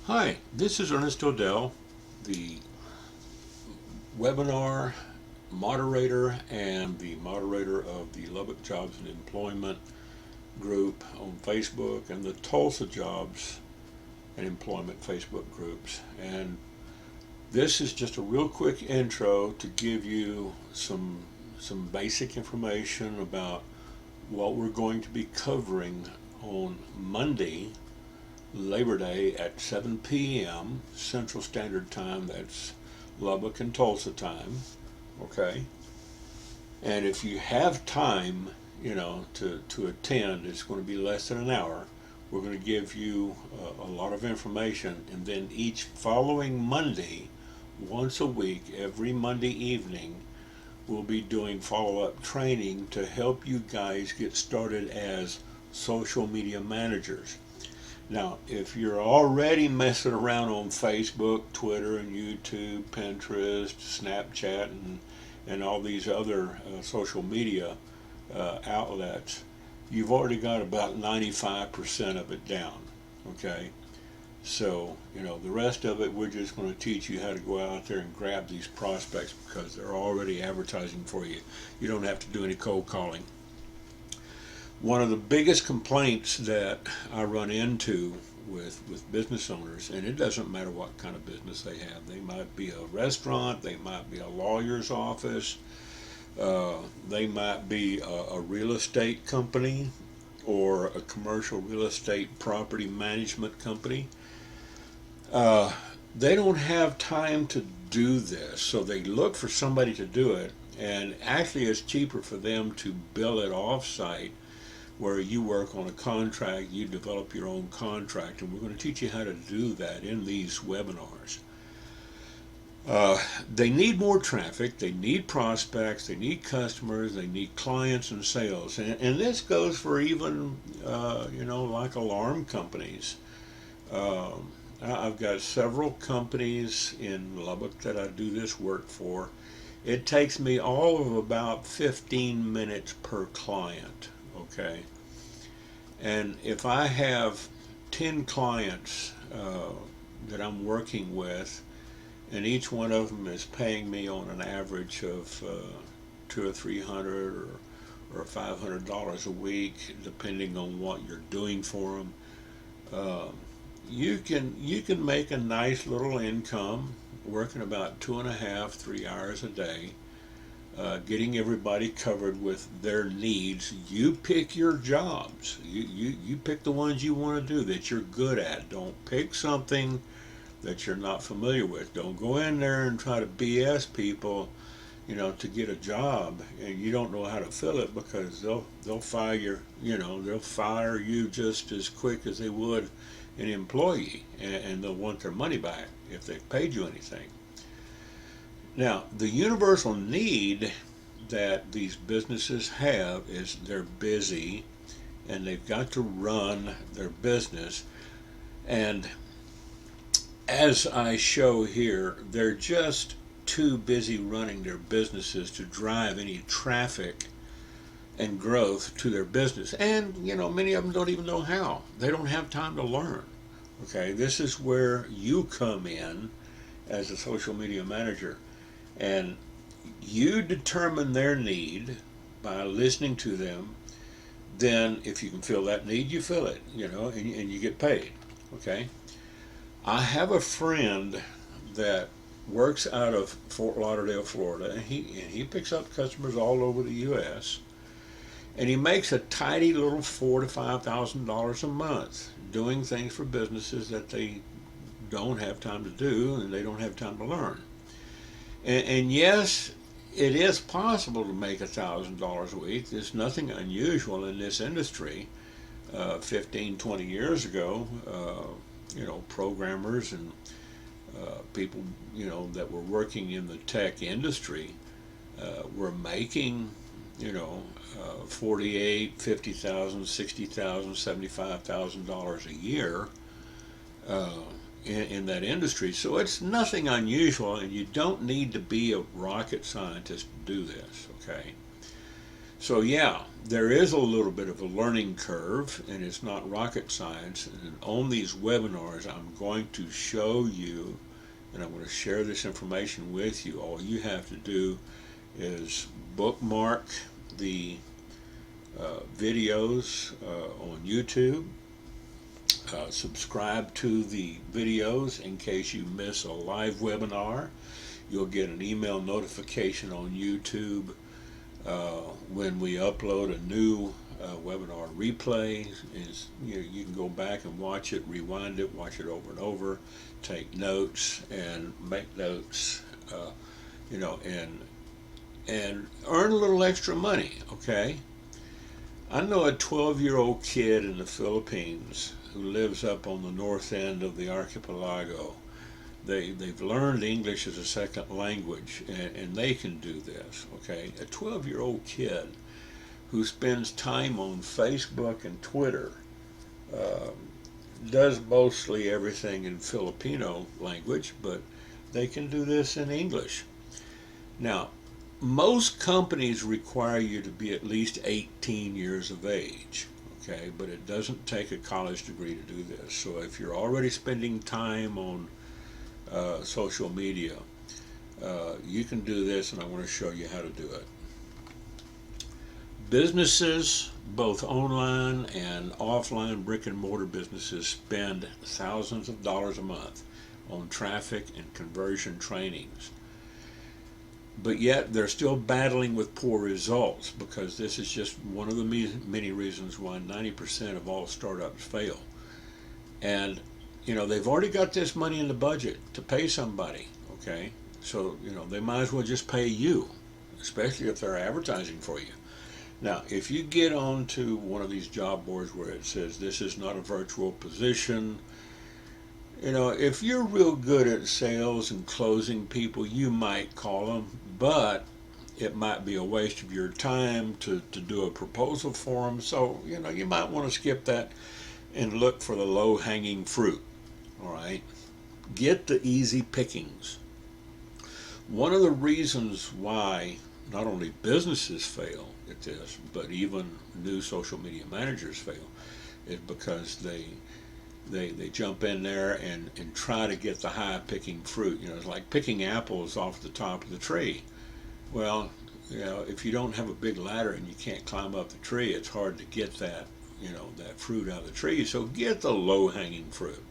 Hi, this is Ernest Odell, the webinar moderator and the moderator of the Lubbock Jobs and Employment group on Facebook and the Tulsa Jobs and Employment Facebook groups. And this is just a real quick intro to give you some basic information about what we're going to be covering on Monday, Labor Day at 7 p.m. Central Standard Time. That's Lubbock and Tulsa time. Okay. And if you have time, to attend, it's going to be less than an hour. We're going to give you a lot of information. And then each following Monday, once a week, every Monday evening, we'll be doing follow-up training to help you guys get started as social media managers. Now, if you're already messing around on Facebook, Twitter, and YouTube, Pinterest, Snapchat, and all these other social media outlets, you've already got about 95% of it down. Okay? So, the rest of it, we're just going to teach you how to go out there and grab these prospects because they're already advertising for you. You don't have to do any cold calling. One of the biggest complaints that I run into with business owners, and it doesn't matter what kind of business they have. They might be a restaurant, they might be a lawyer's office, they might be a real estate company or a commercial real estate property management company. They don't have time to do this, so they look for somebody to do it, and actually it's cheaper for them to bill it off-site where you work on a contract, you develop your own contract, and we're going to teach you how to do that in these webinars. They need more traffic, they need prospects, they need customers, they need clients and sales. And this goes for even, like alarm companies. I've got several companies in Lubbock that I do this work for. It takes me all of about 15 minutes per client, okay? And if I have 10 clients that I'm working with, and each one of them is paying me on an average of two or $300 or $500 a week, depending on what you're doing for them, you can make a nice little income working about 2.5, 3 hours a day, getting everybody covered with their needs. You pick your jobs. You pick the ones you want to do that you're good at. Don't pick something that you're not familiar with. Don't go in there and try to BS people, to get a job and you don't know how to fill it because they'll fire you just as quick as they would an employee, and they'll want their money back if they've paid you anything. Now, the universal need that these businesses have is they're busy and they've got to run their business. And as I show here, they're just too busy running their businesses to drive any traffic and growth to their business. And, many of them don't even know how. They don't have time to learn. Okay, this is where you come in as a social media manager. And you determine their need by listening to them. Then if you can fill that need, you fill it, and you get paid. Okay. I have a friend that works out of Fort Lauderdale, Florida, and he picks up customers all over the U.S. And he makes a tidy little $4,000 to $5,000 a month doing things for businesses that they don't have time to do and they don't have time to learn. And yes, it is possible to make $1,000 a week. There's nothing unusual in this industry. 15, 20 years ago, programmers and people, that were working in the tech industry were making, 48, 50,000, 60,000, $75,000 a year in that industry. So it's nothing unusual, and you don't need to be a rocket scientist to do this, okay? So yeah, there is a little bit of a learning curve, and it's not rocket science. And on these webinars, I'm going to show you, and I'm going to share this information with you. All you have to do is bookmark the videos on YouTube. Subscribe to the videos in case you miss a live webinar. You'll get an email notification on YouTube when we upload a new webinar replay. You can go back and watch it, rewind it, watch it over and over, take notes and make notes, and earn a little extra money. Okay, I know a 12-year-old kid in the Philippines who lives up on the north end of the archipelago. They've learned English as a second language, and they can do this. Okay, a 12-year-old kid who spends time on Facebook and Twitter does mostly everything in Filipino language, but they can do this in English. Now, most companies require you to be at least 18 years of age, okay, but it doesn't take a college degree to do this. So if you're already spending time on social media, you can do this, and I want to show you how to do it. Businesses, both online and offline brick and mortar businesses, spend thousands of dollars a month on traffic and conversion trainings. But yet they're still battling with poor results, because this is just one of the many reasons why 90% of all startups fail. And they've already got this money in the budget to pay somebody, okay? So they might as well just pay you, especially if they're advertising for you. Now, if you get onto one of these job boards where it says this is not a virtual position, if you're real good at sales and closing people, you might call them, but it might be a waste of your time to do a proposal for them. So, you might want to skip that and look for the low-hanging fruit, all right? Get the easy pickings. One of the reasons why not only businesses fail at this, but even new social media managers fail, is because they jump in there and try to get the high picking fruit. It's like picking apples off the top of the tree. Well, if you don't have a big ladder and you can't climb up the tree, it's hard to get that fruit out of the tree. So get the low-hanging fruit.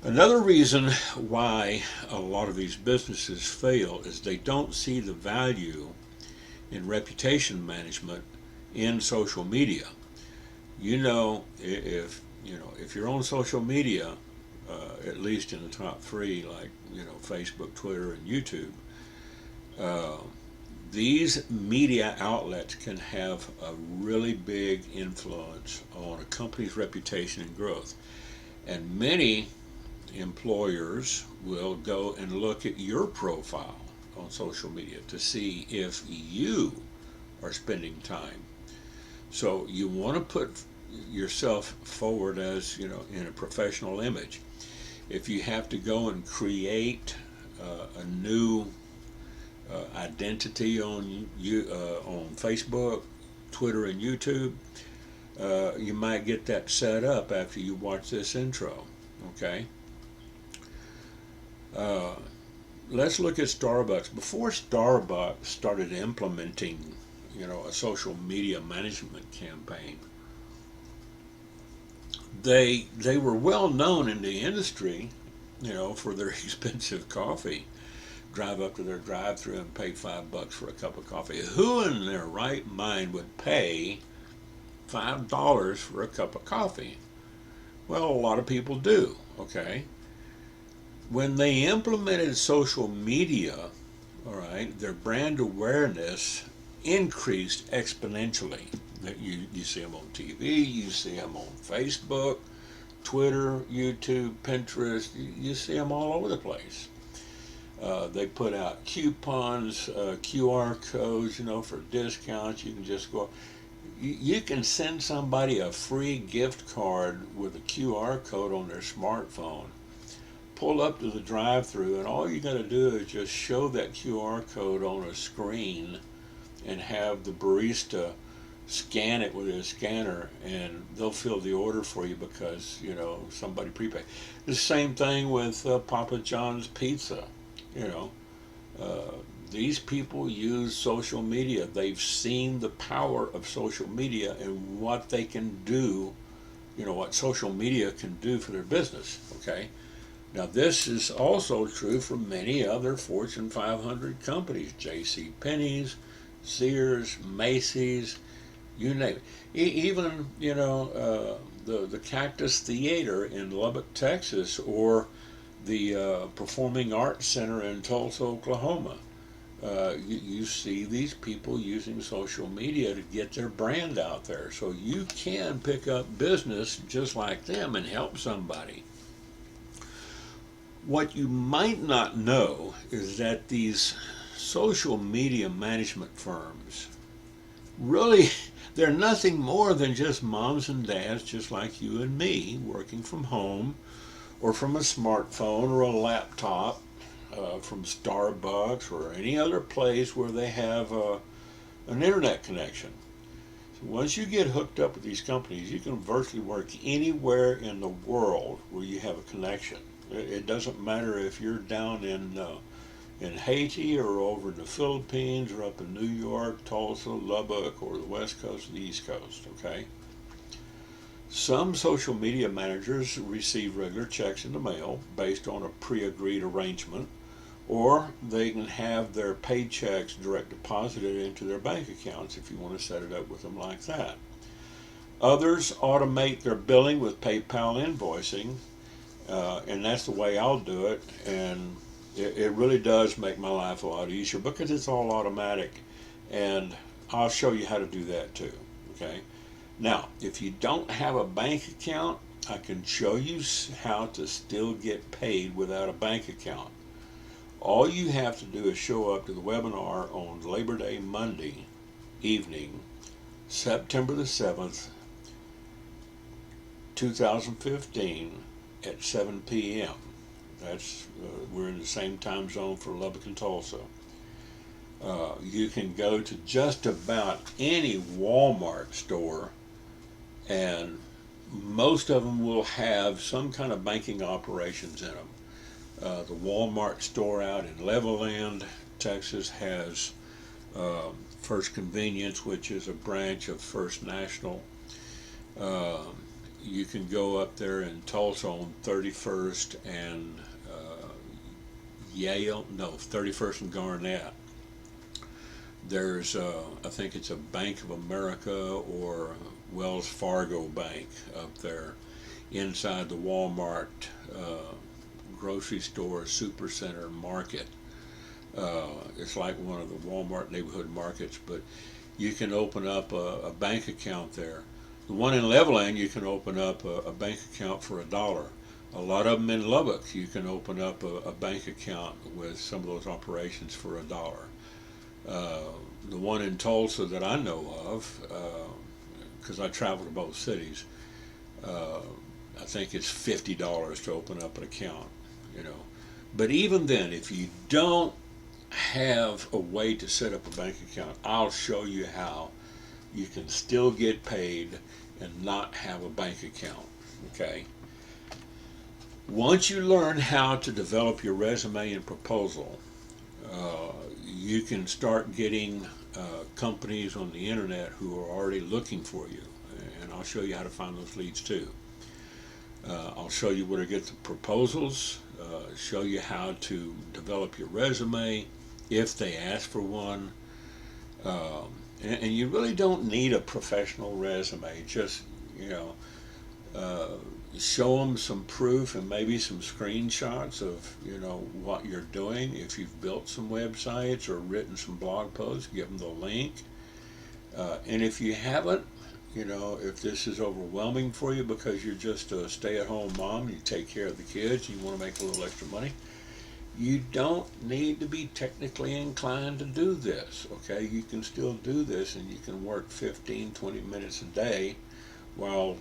Another reason why a lot of these businesses fail is they don't see the value in reputation management in social media. If you're on social media, at least in the top three, like Facebook, Twitter, and YouTube, these media outlets can have a really big influence on a company's reputation and growth. And many employers will go and look at your profile on social media to see if you are spending time. So you want to put yourself forward as, in a professional image. If you have to go and create a new identity on Facebook, Twitter, and YouTube, you might get that set up after you watch this intro, okay? Let's look at Starbucks. Before Starbucks started implementing, a social media management campaign, they were well known in the industry, for their expensive coffee. Drive up to their drive-thru and pay $5 for a cup of coffee. Who in their right mind would pay $5 for a cup of coffee? Well, a lot of people do, okay? When they implemented social media, all right, their brand awareness increased exponentially. You see them on TV, you see them on Facebook, Twitter, YouTube, Pinterest, you see them all over the place. They put out coupons, QR codes, for discounts. You can just go. You can send somebody a free gift card with a QR code on their smartphone. Pull up to the drive-thru, and all you got to do is just show that QR code on a screen and have the barista scan it with a scanner, and they'll fill the order for you because somebody prepaid. The same thing with Papa John's Pizza. You know, uh, these people use social media. They've seen the power of social media and what they can do. What social media can do for their business. Okay. Now, this is also true for many other Fortune 500 companies: J.C. Penney's, Sears, Macy's, you name it. Even the Cactus Theater in Lubbock, Texas, or the Performing Arts Center in Tulsa, Oklahoma. You see these people using social media to get their brand out there, so you can pick up business just like them and help somebody. What you might not know is that these social media management firms really, they're nothing more than just moms and dads just like you and me, working from home or from a smartphone or a laptop, from Starbucks or any other place where they have an internet connection. So once you get hooked up with these companies, you can virtually work anywhere in the world where you have a connection. It doesn't matter if you're down in Haiti or over in the Philippines or up in New York, Tulsa, Lubbock, or the West Coast or the East Coast. Okay. Some social media managers receive regular checks in the mail based on a pre-agreed arrangement, or they can have their paychecks direct deposited into their bank accounts if you want to set it up with them like that. Others automate their billing with PayPal invoicing, and that's the way I'll do it. And it really does make my life a lot easier because it's all automatic, and I'll show you how to do that too. Okay. Now, if you don't have a bank account, I can show you how to still get paid without a bank account. All you have to do is show up to the webinar on Labor Day Monday evening, September the 7th, 2015 at 7 p.m. That's we're in the same time zone for Lubbock and Tulsa. You can go to just about any Walmart store, and most of them will have some kind of banking operations in them. The Walmart store out in Levelland, Texas, has First Convenience, which is a branch of First National. Uh, you can go up there in Tulsa on 31st and Yale, no, 31st and Garnett. There's, I think it's a Bank of America or Wells Fargo Bank up there inside the Walmart grocery store, supercenter market. It's like one of the Walmart neighborhood markets, but you can open up a bank account there. The one in Levelland, you can open up a bank account for $1. A lot of them in Lubbock, you can open up a bank account with some of those operations for $1. The one in Tulsa that I know of, because I travel to both cities, I think it's $50 to open up an account. But even then, if you don't have a way to set up a bank account, I'll show you how you can still get paid and not have a bank account. Okay. Once you learn how to develop your resume and proposal, you can start getting companies on the internet who are already looking for you, and I'll show you how to find those leads too. I'll show you where to get the proposals, show you how to develop your resume if they ask for one. And you really don't need a professional resume. Just, show them some proof and maybe some screenshots of, what you're doing. If you've built some websites or written some blog posts, give them the link. And if you haven't, if this is overwhelming for you because you're just a stay-at-home mom, you take care of the kids, you want to make a little extra money, you don't need to be technically inclined to do this, okay? You can still do this, and you can work 15, 20 minutes a day while,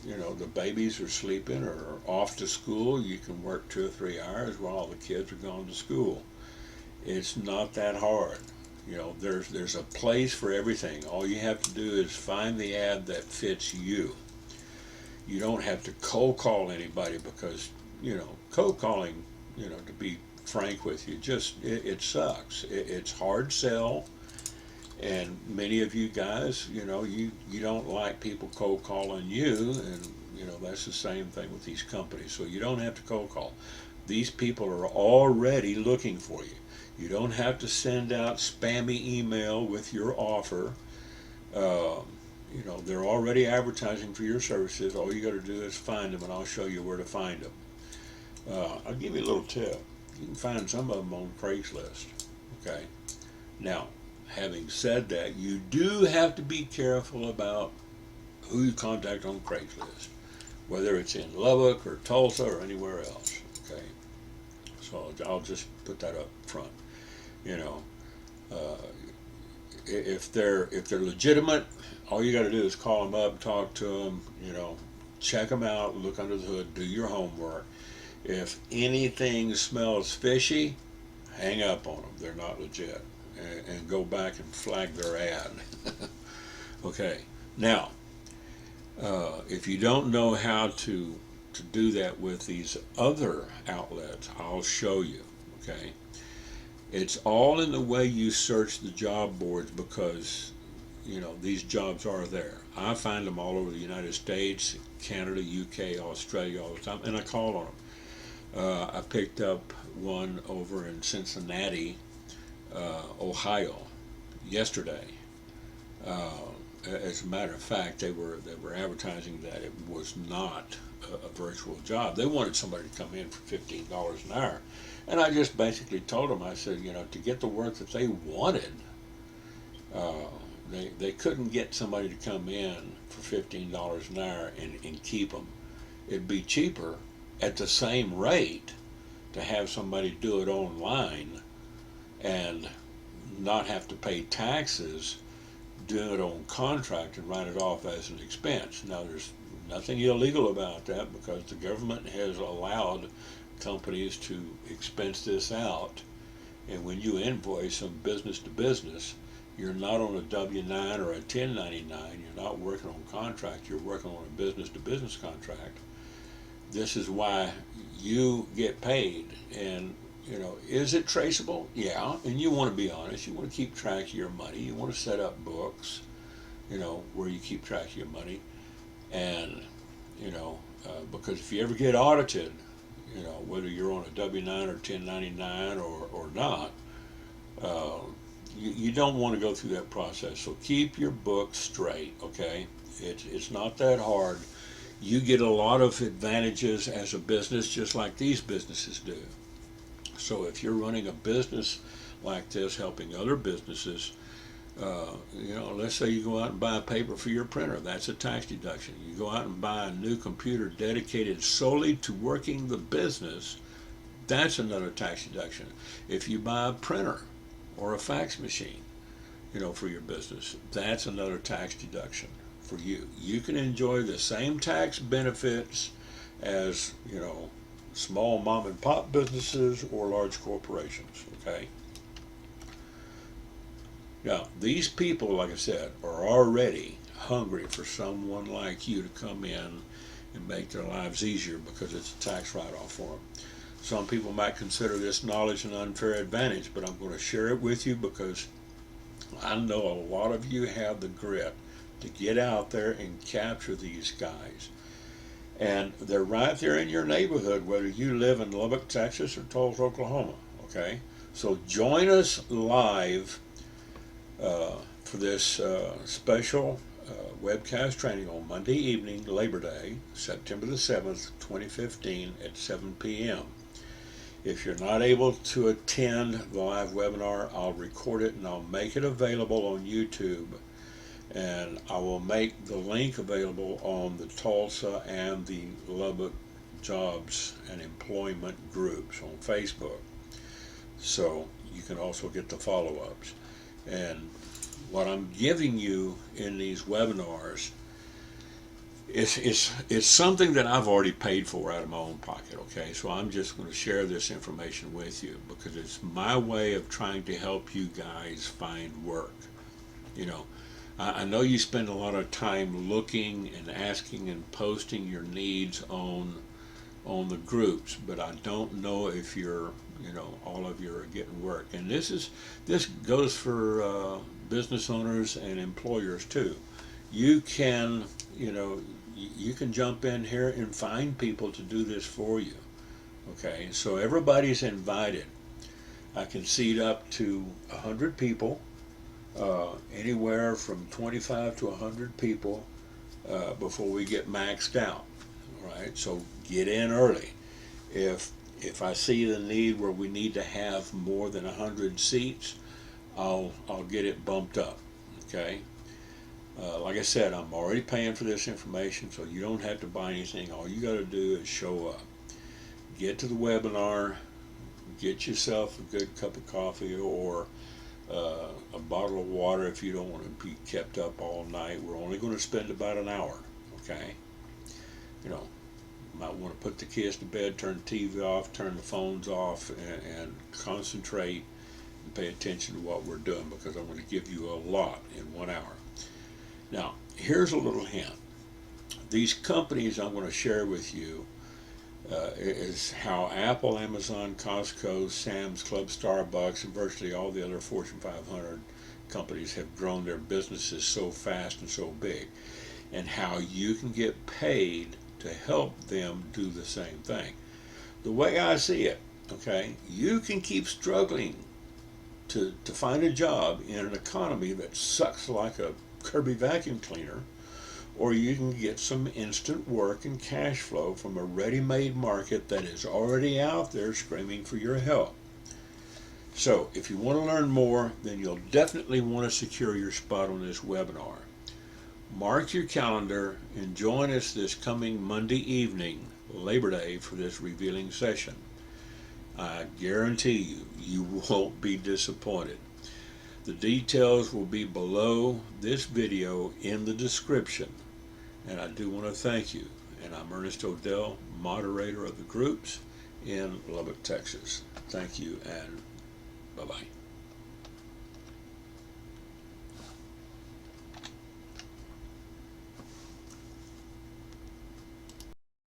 the babies are sleeping or off to school. You can work 2 or 3 hours while the kids are going to school. It's not that hard. You know, there's a place for everything. All you have to do is find the ad that fits you. You don't have to cold call anybody because, you know, cold calling, you know, to be frank with you, just it sucks. It's hard sell, and many of you guys, you know, you don't like people cold calling you, and you know that's the same thing with these companies. So you don't have to cold call. These people are already looking for you. You don't have to send out spammy email with your offer. Um, you know, they're already advertising for your services. All you got to do is find them, and I'll show you where to find them. I'll give you a little tip. You can find some of them on Craigslist. Okay. Now, having said that, you do have to be careful about who you contact on Craigslist, whether it's in Lubbock or Tulsa or anywhere else. Okay. So I'll just put that up front. You know, uh, if they're legitimate, all you got to do is call them up, talk to them. You know, check them out, look under the hood, do your homework. If anything smells fishy, hang up on them. They're not legit, and go back and flag their ad. Okay. Now, if you don't know how to do that with these other outlets, I'll show you. Okay. It's all in the way you search the job boards because, you know, these jobs are there. I find them all over the United States, Canada, UK, Australia all the time, and I call on them. I picked up one over in Cincinnati, Ohio, yesterday. As a matter of fact, they were advertising that it was not a virtual job. They wanted somebody to come in for $15 an hour, and I just basically told them, I said, you know, to get the work that they wanted, uh, they couldn't get somebody to come in for $15 an hour and keep them. It'd be cheaper at the same rate to have somebody do it online and not have to pay taxes, do it on contract and write it off as an expense. Now, there's nothing illegal about that because the government has allowed companies to expense this out. And when you invoice them business to business, you're not on a W-9 or a 1099. You're not working on contract. You're working on a business to business contract. This is why you get paid. And, you know, is it traceable? Yeah. And you want to be honest. You want to keep track of your money. You want to set up books, you know, where you keep track of your money. And, you know, because if you ever get audited, you know, whether you're on a W-9 or 1099 or not, you don't want to go through that process. So keep your books straight, okay? It's not that hard. You get a lot of advantages as a business, just like these businesses do. So if you're running a business like this, helping other businesses, you know, let's say you go out and buy a paper for your printer, that's a tax deduction. You go out and buy a new computer dedicated solely to working the business, that's another tax deduction. If you buy a printer or a fax machine, you know, for your business, that's another tax deduction for you. You can enjoy the same tax benefits as, you know, small mom and pop businesses or large corporations, okay? Now, these people, like I said, are already hungry for someone like you to come in and make their lives easier because it's a tax write-off for them. Some people might consider this knowledge an unfair advantage, but I'm going to share it with you because I know a lot of you have the grit to get out there and capture these guys. And they're right there in your neighborhood, whether you live in Lubbock, Texas, or Tulsa, Oklahoma, okay? So join us live for this special webcast training on Monday evening, Labor Day, September the 7th, 2015 at 7 p.m. If you're not able to attend the live webinar, I'll record it and I'll make it available on YouTube. And I will make the link available on the Tulsa and the Lubbock jobs and employment groups on Facebook. So you can also get the follow-ups. And what I'm giving you in these webinars it's something that I've already paid for out of my own pocket. Okay, so I'm just going to share this information with you because it's my way of trying to help you guys find work. You know, I know you spend a lot of time looking and asking and posting your needs on the groups, but I don't know if you're, all of you are getting work. And this goes for business owners and employers too. You can, you can jump in here and find people to do this for you. Okay, so everybody's invited. I can seat up to 100 people, anywhere from 25 to 100 people before we get maxed out. Right, so get in early. If I see the need where we need to have more than 100 seats, I'll get it bumped up. Okay. Like I said, I'm already paying for this information, so you don't have to buy anything. All you got to do is show up. Get to the webinar, get yourself a good cup of coffee or a bottle of water if you don't want to be kept up all night. We're only going to spend about an hour, okay? Might want to put the kids to bed, turn the TV off, turn the phones off, and concentrate and pay attention to what we're doing because I'm going to give you a lot in 1 hour. Now, here's a little hint. These companies I'm going to share with you is how Apple, Amazon, Costco, Sam's Club, Starbucks, and virtually all the other Fortune 500 companies have grown their businesses so fast and so big, and how you can get paid to help them do the same thing. The way I see it, okay, you can keep struggling to find a job in an economy that sucks like a Kirby vacuum cleaner, or you can get some instant work and cash flow from a ready-made market that is already out there screaming for your help. So if you want to learn more, then you'll definitely want to secure your spot on this webinar. Mark your calendar and join us this coming Monday evening, Labor Day, for this revealing session. I guarantee you won't be disappointed. The details will be below this video in the description. And I do want to thank you. And I'm Ernest Odell, moderator of the groups in Lubbock, Texas. Thank you and bye-bye.